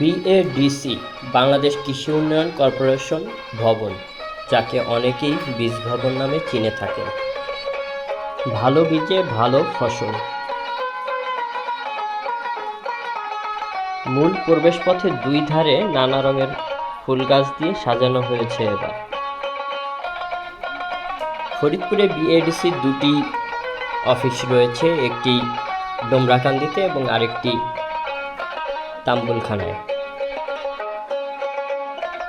BADC Bangladesh কৃষি উন্নয়ন corporation ভবন, যাকে অনেকেই বীজ ভবন নামে চিনে থাকেন। ভালো বীজে ভালো ফসল। মূল প্রবেশপথের দুই ধারে নানা রঙের ফুল গাছ দিয়ে সাজানো হয়েছে। এবার ফরিদপুরে বিএডিসির দুটি অফিস রয়েছে, একটি ডোমরাকান্দিতে এবং আরেকটি তাম্বুলখানায়।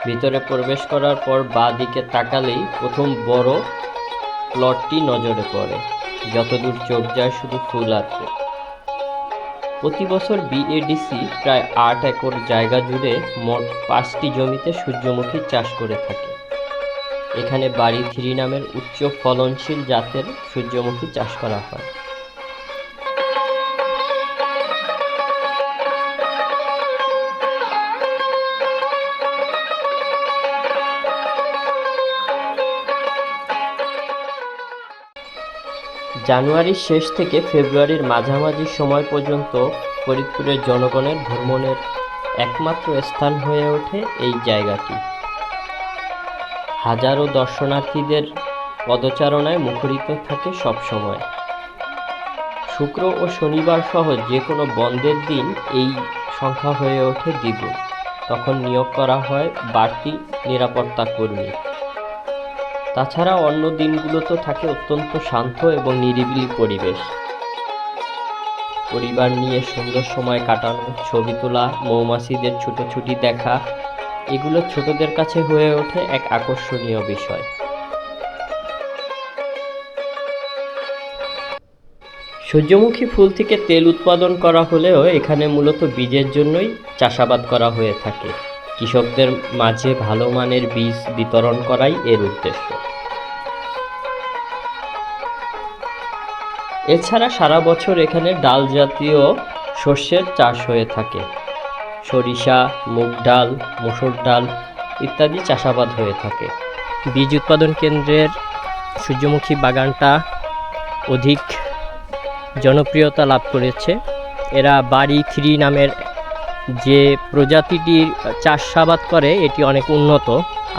ভিতরে প্রবেশ করার পর বাঁ দিকে তাকালেই প্রথম বড় প্লটটি নজরে পড়ে। যতদূর চোখ যায় শুধু ফুল আর ফুল। প্রতি বছর বিএডিসি প্রায় ৮ একর জায়গা জুড়ে মোট ৫টি জমিতে সূর্যমুখী চাষ করে থাকে। এখানে বাড়ি 3 নামের উচ্চ ফলনশীল জাতের সূর্যমুখী চাষ করা হয়। জানুয়ারির শেষ থেকে ফেব্রুয়ারির মাঝামাঝি সময় পর্যন্ত ফরিদপুরের জনগণের ভ্রমণের একমাত্র স্থান হয়ে ওঠে এই জায়গাটি। হাজারো দর্শনার্থীদের পদচারণায় মুখরিত থাকে সবসময়। শুক্র ও শনিবার সহ যে কোনো বন্ধের দিন এই সংখ্যা হয়ে ওঠে দ্বিগুণ। তখন নিয়োগ করা হয় বাড়তি নিরাপত্তা কর্মী। তাছাড়া অন্য দিনগুলোতে থাকে অত্যন্ত শান্ত এবং নিরিবিলি পরিবেশ। পরিবার নিয়ে সুন্দর সময় কাটানো, ছবি তোলা, মৌমাছিদের ছুটোছুটি দেখা, এগুলো ছোটদের কাছে হয়ে ওঠে এক আকর্ষণীয় বিষয়। সূর্যমুখী ফুল থেকে তেল উৎপাদন করা হলেও এখানে মূলত বীজের জন্যই চাষাবাদ করা হয়ে থাকে। কৃষকদের মাঝে ভালো মানের বীজ বিতরণ করাই এর উদ্দেশ্য। এছাড়া সারা বছর এখানে ডাল জাতীয় শস্যের চাষ হয়ে থাকে। সরিষা, মুগ ডাল, মসুর ডাল ইত্যাদি চাষাবাদ হয়ে থাকে। বীজ উৎপাদন কেন্দ্রের সূর্যমুখী বাগানটা অধিক জনপ্রিয়তা লাভ করেছে। এরা বাড়ি 3 নামের যে প্রজাতিটির চাষাবাদ করে এটি অনেক উন্নত।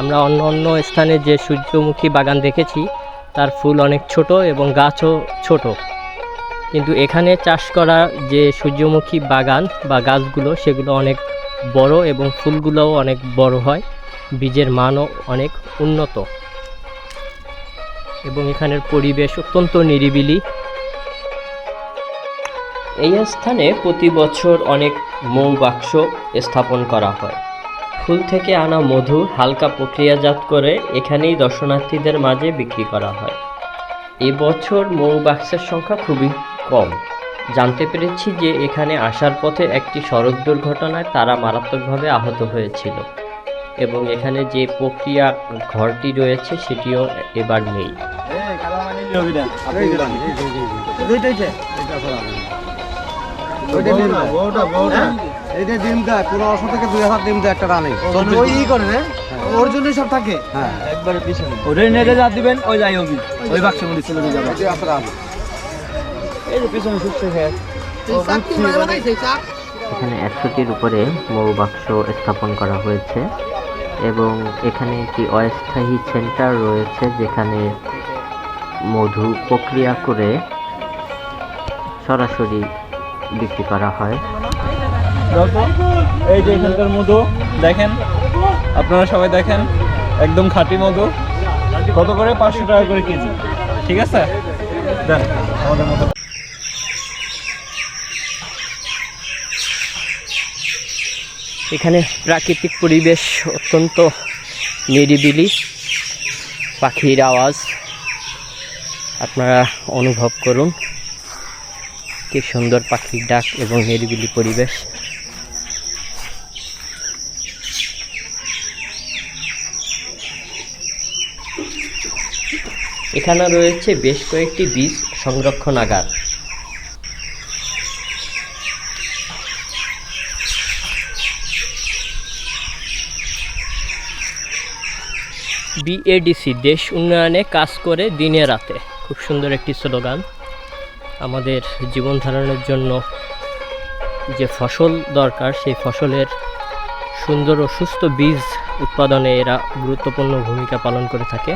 আমরা অন্য অন্য স্থানে যে সূর্যমুখী বাগান দেখেছি তার ফুল অনেক ছোট এবং গাছও ছোট, কিন্তু এখানে চাষ করা যে সূর্যমুখী বাগান বা গাছগুলো সেগুলো অনেক বড় এবং ফুলগুলোও অনেক বড় হয়। বীজের মানও অনেক উন্নত এবং এখানের পরিবেশ অত্যন্ত নিরিবিলি। এই স্থানে প্রতি বছর অনেক মৌবাক্স স্থাপন করা হয়। ফুল থেকে আনা মধু হালকা প্রক্রিয়াজাত করে এখানেই দর্শনার্থীদের মাঝে বিক্রি করা হয়। এবছর মৌবাক্সের সংখ্যা খুবই কম। জানতে পেরেছি যে এখানে আসার পথে একটি সড়ক দুর্ঘটনায় তারা মারাত্মকভাবে আহত হয়েছিল এবং এখানে যে প্রক্রিয়া ঘরটি রয়েছে সেটিও এবার নেই। ওর জন্যই সব থাকে। একবারে পিছনে ওটাই নেটে যা দিবেন ওই যাই ওই বাক্সের মধ্যে চলে যাবে। এই যে পিছনে সুস্থ হয়ে এখানে 100টির উপরে মৌবাক্স স্থাপন করা হয়েছে এবং এখানে একটি অস্থায়ী সেন্টার রয়েছে যেখানে মধু প্রক্রিয়া করে সরাসরি বিক্রি করা হয়। এই যে এখানকার মধু দেখেন, আপনারা সবাই দেখেন, একদম খাঁটি মধু। কত করে? 500 টাকা করে কেজি। ঠিক আছে, দেন আমাদের মতো। এখানে প্রাকৃতিক পরিবেশ অত্যন্ত নিরিবিলি। পাখির আওয়াজ আপনারা অনুভব করুন, কি সুন্দর পাখির ডাক এবং নিরিবিলি পরিবেশ। এখানে রয়েছে বেশ কয়েকটি বীজ সংরক্ষণাগার। বিএডিসি দেশ উন্নয়নে কাজ করে দিনে রাতে, খুব সুন্দর একটি স্লোগান। আমাদের জীবন ধারণের জন্য যে ফসল দরকার সেই ফসলের সুন্দর ও সুস্থ বীজ উৎপাদনে এরা গুরুত্বপূর্ণ ভূমিকা পালন করে থাকে।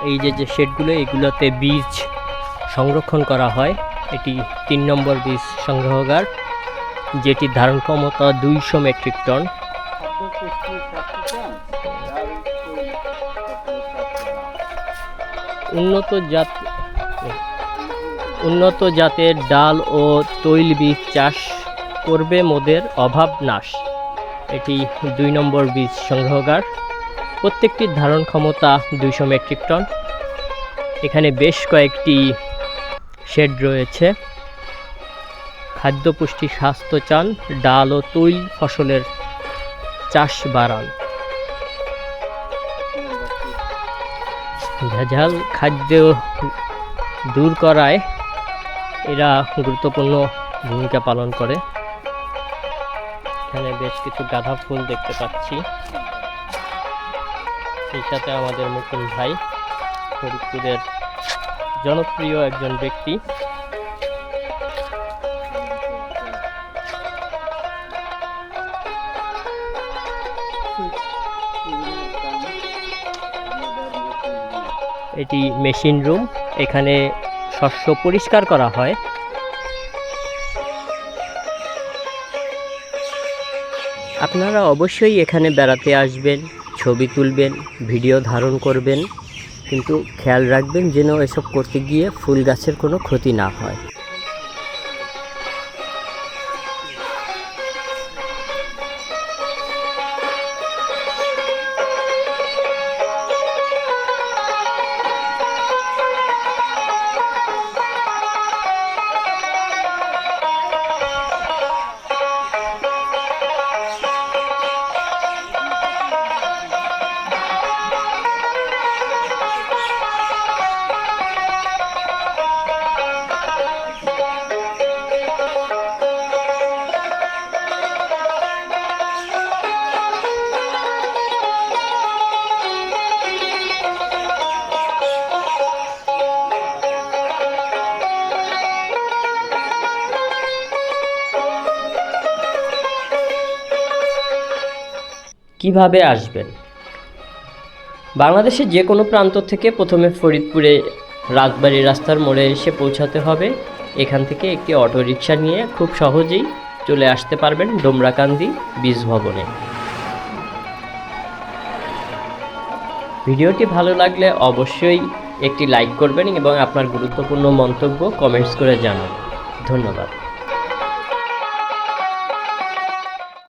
এই যে শেডগুলো, এগুলোতে বীজ সংরক্ষণ করা হয়। এটি 3 নম্বর বীজ সংগ্রহগার, যেটি ধারণ ক্ষমতা 200 মেট্রিক টন। উন্নত জাতের ডাল ও তৈল বীজ চাষ করবে মোদের অভাব নাশ। এটি 2 নম্বর বীজ সংগ্রহগার। প্রত্যেকটির ধারণ ক্ষমতা 200 মেট্রিক টন। এখানে বেশ কয়েকটি শেড রয়েছে। খাদ্য পুষ্টি স্বাস্থ্য চান, ডাল ও তৈল ফসলের চাষ বাড়ান। ভেজাল খাদ্য দূর করায় এরা গুরুত্বপূর্ণ ভূমিকা পালন করে। এখানে বেশ কিছু গাঁদা ফুল দেখতে পাচ্ছি। সেই সাথে আমাদের মুকুল ভাই, ফরিদপুরের জনপ্রিয় একজন ব্যক্তি। এটি মেশিন রুম, এখানে শস্য পরিষ্কার করা হয়। আপনারা অবশ্যই এখানে বেড়াতে আসবেন, ছবি তুলবেন, ভিডিও ধারণ করবেন, কিন্তু খেয়াল রাখবেন যেন এসব করতে গিয়ে ফুল গাছের কোনো ক্ষতি না হয়। কিভাবে আসবেন? বাংলাদেশের যে কোনো প্রান্ত থেকে প্রথমে ফরিদপুরে রাজবাড়ী রাস্তার মোড়ে এসে পৌঁছাতে হবে। এখান থেকে একটি অটোরিকশা নিয়ে খুব সহজেই চলে আসতে পারবেন ডোমরাকান্দি বীজ ভবনে। ভিডিওটি ভালো লাগলে অবশ্যই একটি লাইক করবেন এবং আপনার গুরুত্বপূর্ণ মন্তব্য কমেন্টস করে জানান। ধন্যবাদ।